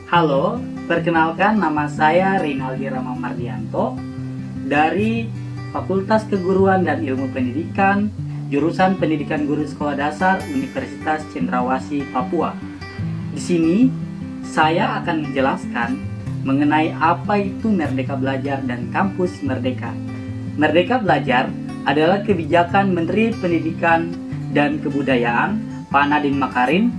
Halo, perkenalkan nama saya Rinaldi Rama Mardianto dari Fakultas Keguruan dan Ilmu Pendidikan, jurusan Pendidikan Guru Sekolah Dasar Universitas Cendrawasih, Papua. Di sini saya akan menjelaskan mengenai apa itu Merdeka Belajar dan Kampus Merdeka. Merdeka Belajar adalah kebijakan Menteri Pendidikan dan Kebudayaan Pak Nadiem Makarim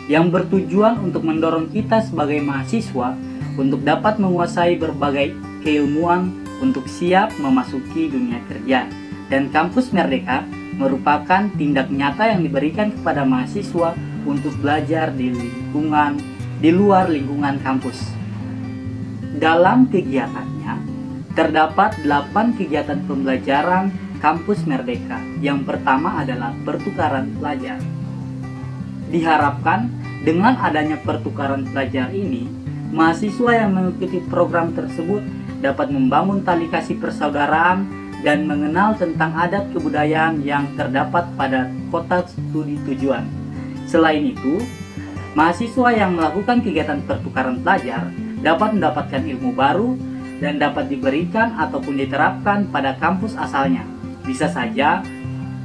yang bertujuan untuk mendorong kita sebagai mahasiswa untuk dapat menguasai berbagai keilmuan untuk siap memasuki dunia kerja. Dan Kampus Merdeka merupakan tindak nyata yang diberikan kepada mahasiswa untuk belajar di luar lingkungan kampus. Dalam kegiatannya terdapat 8 kegiatan pembelajaran Kampus Merdeka. Yang pertama adalah pertukaran pelajar. Diharapkan dengan adanya pertukaran pelajar ini, mahasiswa yang mengikuti program tersebut dapat membangun tali kasih persaudaraan dan mengenal tentang adat kebudayaan yang terdapat pada kota studi tujuan. Selain itu, mahasiswa yang melakukan kegiatan pertukaran pelajar dapat mendapatkan ilmu baru dan dapat diberikan ataupun diterapkan pada kampus asalnya. Bisa saja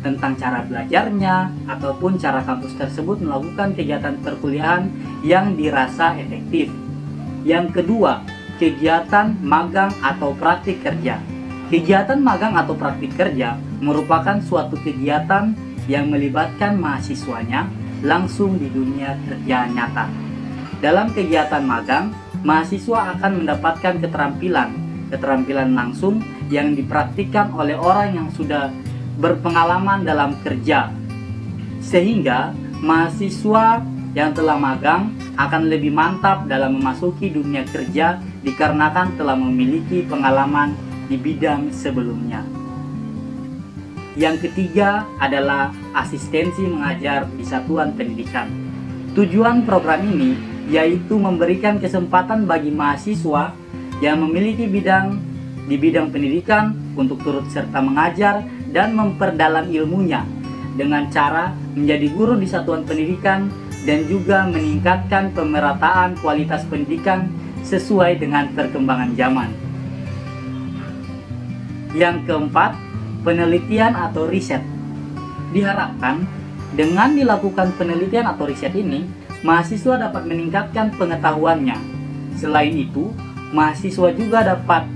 tentang cara belajarnya ataupun cara kampus tersebut melakukan kegiatan perkuliahan yang dirasa efektif. Yang kedua, kegiatan magang atau praktik kerja. Kegiatan magang atau praktik kerja merupakan suatu kegiatan yang melibatkan mahasiswanya langsung di dunia kerja nyata. Dalam kegiatan magang, mahasiswa akan mendapatkan keterampilan langsung yang dipraktikkan oleh orang yang sudah berpengalaman dalam kerja, sehingga mahasiswa yang telah magang akan lebih mantap dalam memasuki dunia kerja dikarenakan telah memiliki pengalaman di bidang sebelumnya. Yang ketiga adalah asistensi mengajar di satuan pendidikan. Tujuan program ini yaitu memberikan kesempatan bagi mahasiswa yang memiliki di bidang pendidikan untuk turut serta mengajar dan memperdalam ilmunya dengan cara menjadi guru di satuan pendidikan dan juga meningkatkan pemerataan kualitas pendidikan sesuai dengan perkembangan zaman. Yang keempat, penelitian atau riset. Diharapkan dengan dilakukan penelitian atau riset ini, mahasiswa dapat meningkatkan pengetahuannya. Selain itu, mahasiswa juga dapat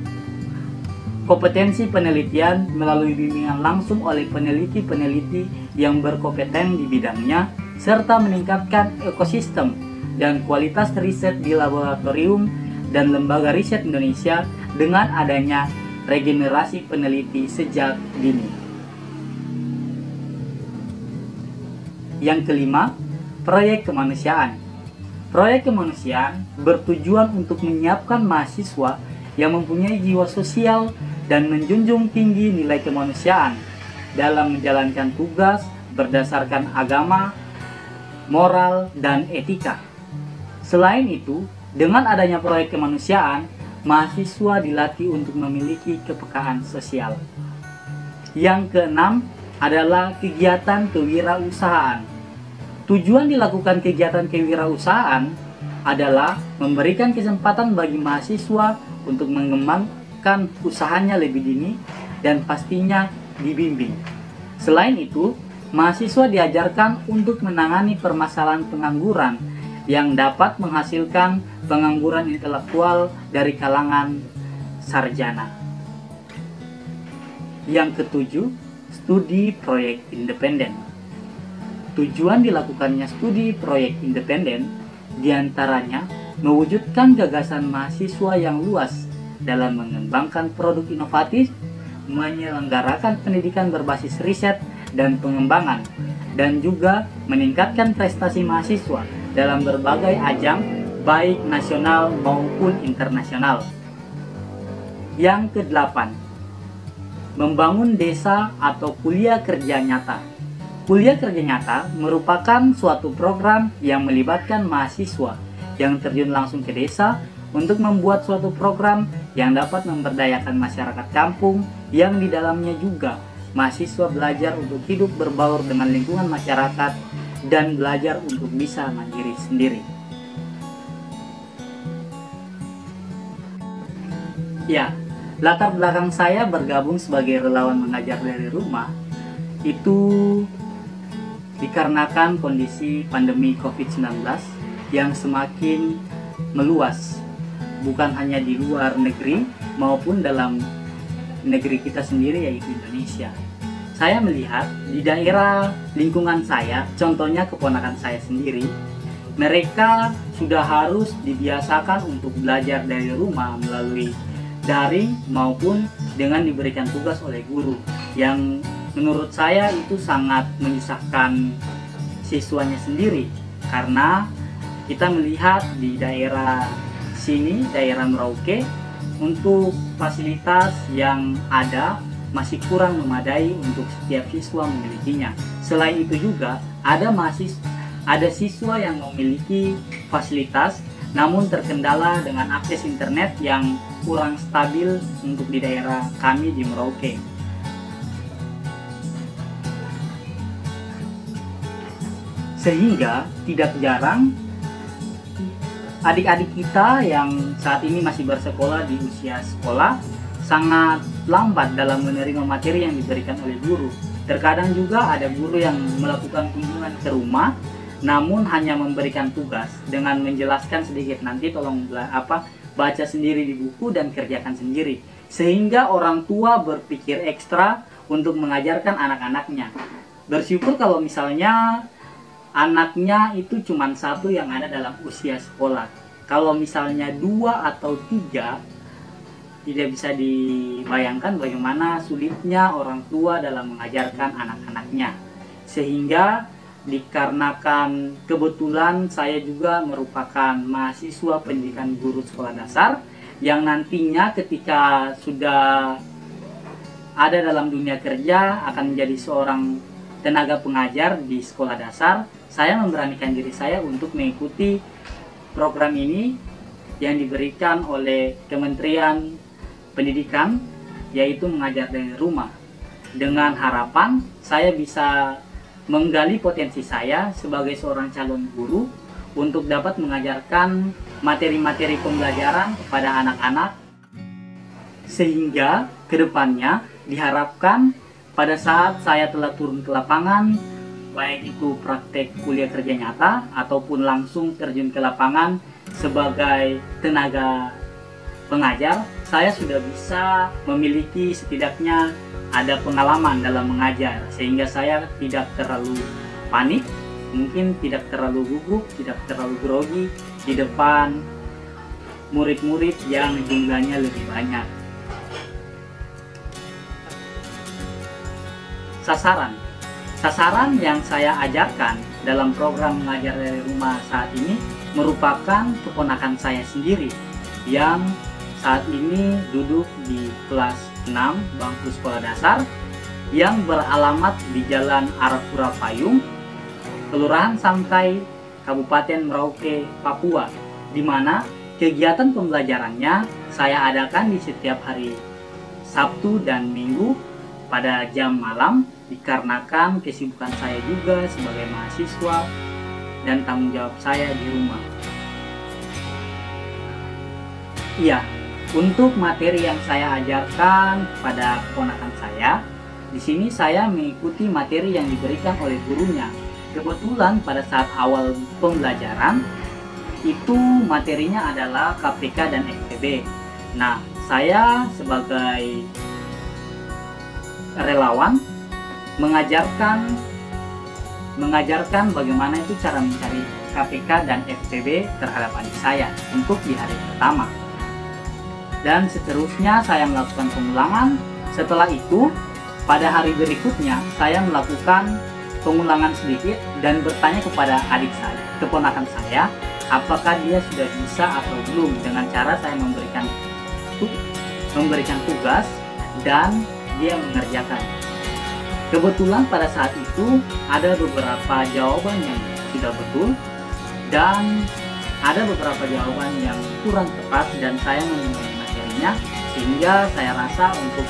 kompetensi penelitian melalui bimbingan langsung oleh peneliti-peneliti yang berkompeten di bidangnya, serta meningkatkan ekosistem dan kualitas riset di laboratorium dan lembaga riset Indonesia dengan adanya regenerasi peneliti sejak dini. Yang kelima, proyek kemanusiaan. Proyek kemanusiaan bertujuan untuk menyiapkan mahasiswa yang mempunyai jiwa sosial dan menjunjung tinggi nilai kemanusiaan dalam menjalankan tugas berdasarkan agama, moral, dan etika. Selain itu, dengan adanya proyek kemanusiaan, mahasiswa dilatih untuk memiliki kepekaan sosial. Yang keenam adalah kegiatan kewirausahaan. Tujuan dilakukan kegiatan kewirausahaan adalah memberikan kesempatan bagi mahasiswa untuk mengembangkan usahanya lebih dini dan pastinya dibimbing. Selain itu, mahasiswa diajarkan untuk menangani permasalahan pengangguran yang dapat menghasilkan pengangguran intelektual dari kalangan sarjana. Yang ketujuh, studi proyek independen. Tujuan dilakukannya studi proyek independen diantaranya mewujudkan gagasan mahasiswa yang luas dalam mengembangkan produk inovatif, menyelenggarakan pendidikan berbasis riset dan pengembangan, dan juga meningkatkan prestasi mahasiswa dalam berbagai ajang baik nasional maupun internasional. Yang kedelapan, membangun desa atau kuliah kerja nyata. Kuliah kerja nyata merupakan suatu program yang melibatkan mahasiswa yang terjun langsung ke desa untuk membuat suatu program yang dapat memberdayakan masyarakat kampung yang di dalamnya juga mahasiswa belajar untuk hidup berbaur dengan lingkungan masyarakat dan belajar untuk bisa mandiri sendiri. Ya, latar belakang saya bergabung sebagai relawan mengajar dari rumah itu dikarenakan kondisi pandemi COVID-19 yang semakin meluas, bukan hanya di luar negeri maupun dalam negeri kita sendiri, yaitu Indonesia. Saya melihat di daerah lingkungan saya, contohnya keponakan saya sendiri, mereka sudah harus dibiasakan untuk belajar dari rumah melalui daring maupun dengan diberikan tugas oleh guru, yang menurut saya itu sangat menyusahkan siswanya sendiri, karena kita melihat di daerah sini, daerah Merauke, untuk fasilitas yang ada masih kurang memadai untuk setiap siswa memilikinya. Selain itu juga ada siswa yang memiliki fasilitas namun terkendala dengan akses internet yang kurang stabil untuk di daerah kami di Merauke. Sehingga tidak jarang adik-adik kita yang saat ini masih bersekolah di usia sekolah sangat lambat dalam menerima materi yang diberikan oleh guru. Terkadang juga ada guru yang melakukan kunjungan ke rumah namun hanya memberikan tugas dengan menjelaskan sedikit, nanti tolong baca sendiri di buku dan kerjakan sendiri, sehingga orang tua berpikir ekstra untuk mengajarkan anak-anaknya. Bersyukur kalau misalnya anaknya itu cuma satu yang ada dalam usia sekolah. Kalau misalnya 2 atau 3, tidak bisa dibayangkan bagaimana sulitnya orang tua dalam mengajarkan anak-anaknya. Sehingga dikarenakan kebetulan saya juga merupakan mahasiswa pendidikan guru sekolah dasar, yang nantinya ketika sudah ada dalam dunia kerja akan menjadi seorang tenaga pengajar di sekolah dasar, saya memberanikan diri saya untuk mengikuti program ini yang diberikan oleh Kementerian Pendidikan, yaitu mengajar dari rumah, dengan harapan saya bisa menggali potensi saya sebagai seorang calon guru untuk dapat mengajarkan materi-materi pembelajaran kepada anak-anak, sehingga kedepannya diharapkan pada saat saya telah turun ke lapangan, baik itu praktek kuliah kerja nyata ataupun langsung terjun ke lapangan sebagai tenaga pengajar, saya sudah bisa memiliki setidaknya ada pengalaman dalam mengajar, sehingga saya tidak terlalu panik, mungkin tidak terlalu gugup, tidak terlalu grogi di depan murid-murid yang jumlahnya lebih banyak. Sasaran yang saya ajarkan dalam program mengajar dari rumah saat ini merupakan keponakan saya sendiri yang saat ini duduk di kelas 6 bangku sekolah dasar, yang beralamat di Jalan Arafura Payung, Kelurahan Sangkai, Kabupaten Merauke, Papua, di mana kegiatan pembelajarannya saya adakan di setiap hari Sabtu dan Minggu pada jam malam, dikarenakan kesibukan saya juga sebagai mahasiswa dan tanggung jawab saya di rumah. Iya, untuk materi yang saya ajarkan kepada keponakan saya, di sini saya mengikuti materi yang diberikan oleh gurunya. Kebetulan pada saat awal pembelajaran itu materinya adalah KPK dan FTB. Nah, saya sebagai relawan mengajarkan bagaimana itu cara mencari KPK dan FTB terhadap adik saya untuk di hari pertama. Dan seterusnya saya melakukan pengulangan. Setelah itu, pada hari berikutnya saya melakukan pengulangan sedikit dan bertanya kepada adik saya, keponakan saya, apakah dia sudah bisa atau belum, dengan cara saya memberikan tugas dan dia mengerjakan. Kebetulan pada saat itu ada beberapa jawaban yang sudah betul dan ada beberapa jawaban yang kurang tepat, dan saya menilai materinya, sehingga saya rasa untuk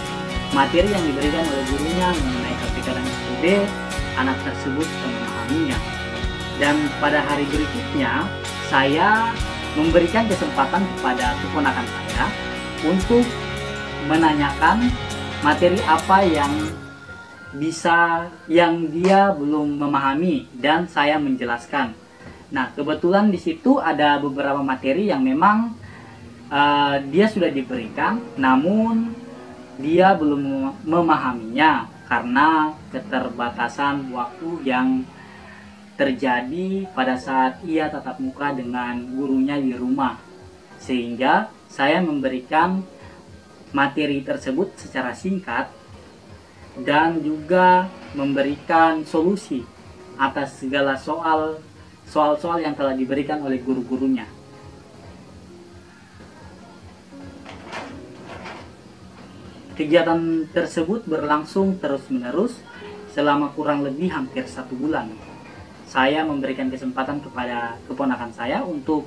materi yang diberikan oleh gurunya mengenai KPK dan FTB, anak tersebut sudah memahaminya. Dan pada hari berikutnya saya memberikan kesempatan kepada keponakan saya untuk menanyakan materi apa yang dia belum memahami, dan saya menjelaskan. Nah, kebetulan di situ ada beberapa materi yang memang dia sudah diberikan, namun dia belum memahaminya karena keterbatasan waktu yang terjadi pada saat ia tatap muka dengan gurunya di rumah. Sehingga saya memberikan materi tersebut secara singkat dan juga memberikan solusi atas segala soal-soal yang telah diberikan oleh guru-gurunya. Kegiatan tersebut berlangsung terus-menerus selama kurang lebih hampir 1 bulan. Saya memberikan kesempatan kepada keponakan saya untuk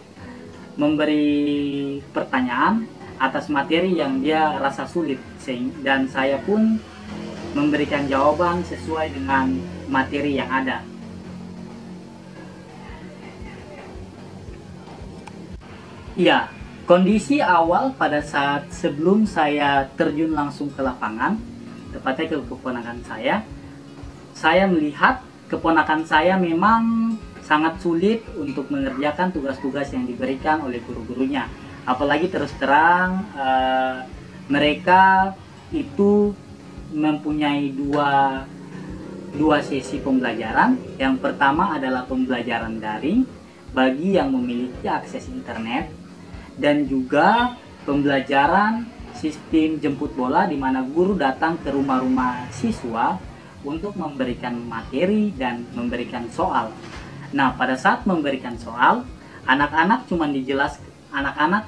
memberi pertanyaan atas materi yang dia rasa sulit, dan saya pun memberikan jawaban sesuai dengan materi yang ada. Ya, kondisi awal pada saat sebelum saya terjun langsung ke lapangan, tepatnya ke keponakan saya melihat keponakan saya memang sangat sulit untuk mengerjakan tugas-tugas yang diberikan oleh guru-gurunya. Apalagi terus terang mereka itu mempunyai dua sesi pembelajaran. Yang pertama adalah pembelajaran daring bagi yang memiliki akses internet, dan juga pembelajaran sistem jemput bola di mana guru datang ke rumah-rumah siswa untuk memberikan materi dan memberikan soal. Nah, pada saat memberikan soal, anak-anak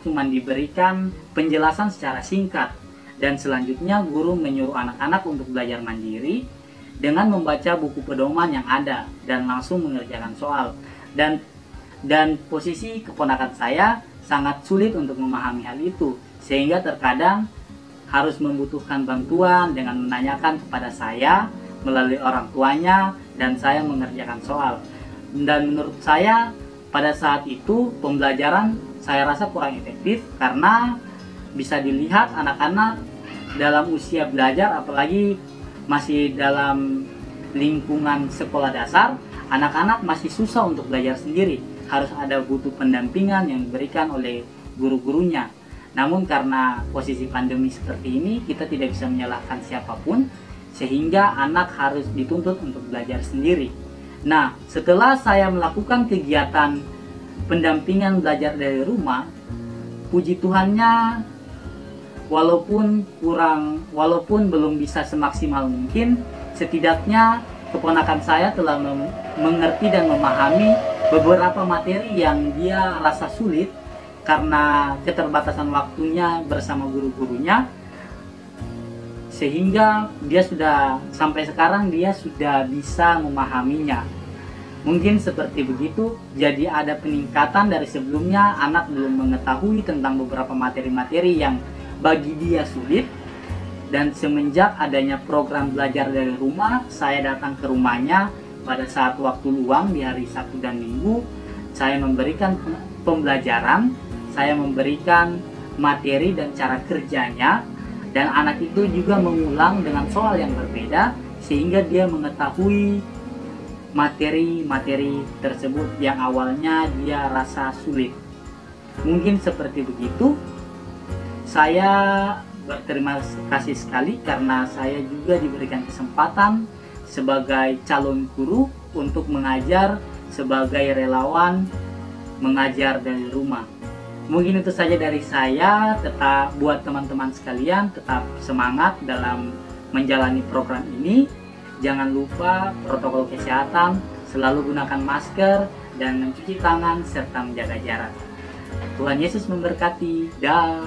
cuma diberikan penjelasan secara singkat, dan selanjutnya guru menyuruh anak-anak untuk belajar mandiri dengan membaca buku pedoman yang ada dan langsung mengerjakan soal. Dan posisi keponakan saya sangat sulit untuk memahami hal itu, sehingga terkadang harus membutuhkan bantuan dengan menanyakan kepada saya melalui orang tuanya, dan saya mengerjakan soal. Dan menurut saya pada saat itu pembelajaran saya rasa kurang efektif, karena bisa dilihat anak-anak dalam usia belajar, apalagi masih dalam lingkungan sekolah dasar, anak-anak masih susah untuk belajar sendiri, harus ada butuh pendampingan yang diberikan oleh guru-gurunya. Namun karena posisi pandemi seperti ini, kita tidak bisa menyalahkan siapapun, sehingga anak harus dituntut untuk belajar sendiri. Nah, setelah saya melakukan kegiatan pendampingan belajar dari rumah, puji Tuhannya, walaupun belum bisa semaksimal mungkin, setidaknya keponakan saya telah mengerti dan memahami beberapa materi yang dia rasa sulit karena keterbatasan waktunya bersama guru-gurunya, sehingga sampai sekarang dia sudah bisa memahaminya. Mungkin seperti begitu, jadi ada peningkatan dari sebelumnya. Anak belum mengetahui tentang beberapa materi-materi yang bagi dia sulit, dan semenjak adanya program belajar dari rumah, saya datang ke rumahnya pada saat waktu luang di hari Sabtu dan Minggu. Saya memberikan pembelajaran, saya memberikan materi dan cara kerjanya, dan anak itu juga mengulang dengan soal yang berbeda, sehingga dia mengetahui materi-materi tersebut yang awalnya dia rasa sulit. Mungkin seperti begitu. Saya berterima kasih sekali karena saya juga diberikan kesempatan sebagai calon guru untuk mengajar sebagai relawan mengajar dari rumah. Mungkin itu saja dari saya. Tetap buat teman-teman sekalian, tetap semangat dalam menjalani program ini. Jangan lupa protokol kesehatan, selalu gunakan masker dan mencuci tangan serta menjaga jarak. Tuhan Yesus memberkati. Dah.